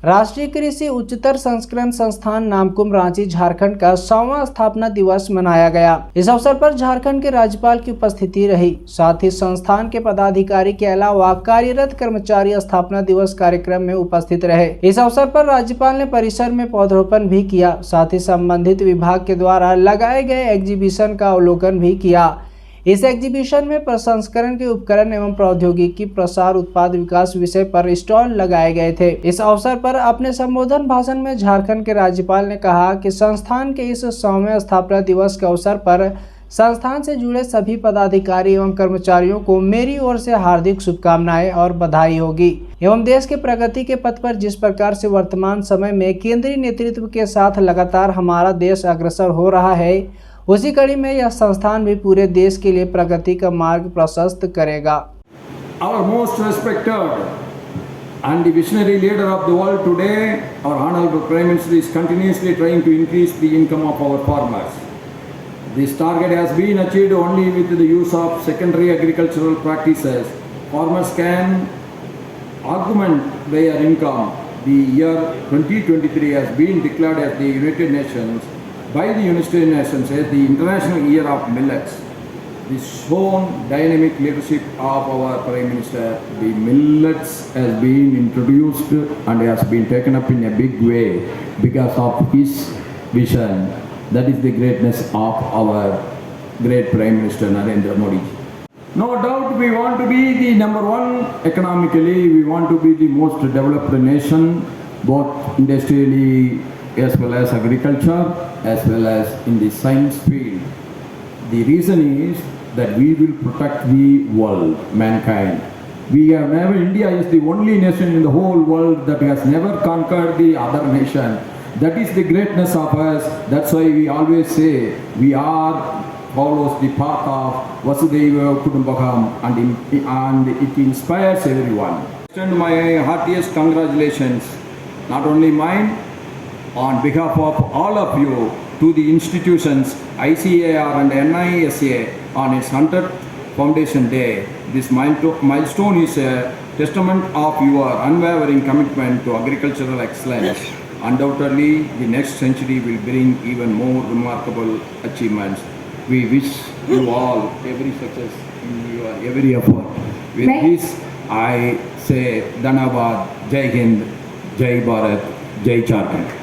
राष्ट्रीय कृषि उच्चतर संस्करण संस्थान नामकुम रांची झारखंड का 100वां स्थापना दिवस मनाया गया। इस अवसर पर झारखंड के राज्यपाल की उपस्थिति रही। साथ ही संस्थान के पदाधिकारी के अलावा कार्यरत कर्मचारी स्थापना दिवस कार्यक्रम में उपस्थित रहे। इस अवसर पर राज्यपाल ने परिसर में पौधरोपण भी किया। साथ ही संबंधित विभाग के द्वारा लगाए गए एग्जीबिशन का अवलोकन भी किया। इस एग्जीबिशन में प्रसंस्करण के उपकरण एवं प्रौद्योगिकी प्रसार उत्पाद विकास विषय पर स्टॉल लगाए गए थे। इस अवसर पर अपने संबोधन भाषण में झारखंड के राज्यपाल ने कहा कि संस्थान के इस 100वें स्थापना दिवस के अवसर पर संस्थान से जुड़े सभी पदाधिकारी एवं कर्मचारियों को मेरी ओर से हार्दिक शुभकामनाएं और बधाई होगी एवं देश के प्रगति के पथ पर जिस प्रकार से वर्तमान समय में केंद्रीय नेतृत्व के साथ लगातार हमारा देश अग्रसर हो रहा है, उसी कड़ी में यह संस्थान भी पूरे देश के लिए प्रगति का मार्ग प्रशस्त करेगा। Our most respected and the visionary leader of the world today, our Honorable Prime Minister is continuously trying to increase the income of our farmers. This target has been achieved only with the use of secondary agricultural practices. Farmers can augment their income. The year 2023 has been declared as the United Nations by the United Nations as the International Year of Millets. This shown dynamic leadership of our Prime Minister, the millets has been introduced and has been taken up in a big way because of his vision. That is the greatness of our great Prime Minister Narendra Modi. No doubt we want to be the number one economically, we want to be the most developed nation, both industrially as well as agriculture, as well as in the science field. The reason is that we will protect the world, mankind. We have never, India is the only nation in the whole world that has never conquered the other nation. That is the greatness of us. That's why we always say we are follows the path of Vasudhaiva Kutumbakam and it inspires everyone. I extend my heartiest congratulations, not only mine, on behalf of all of you to the institutions ICAR and NISA on its 100th Foundation Day. This milestone is a testament of your unwavering commitment to agricultural excellence. Undoubtedly, the next century will bring even more remarkable achievements. We wish you all every success in your every effort. With this, I say Dhanabad, Jai Hind, Jai Bharat, Jai Jharkhand.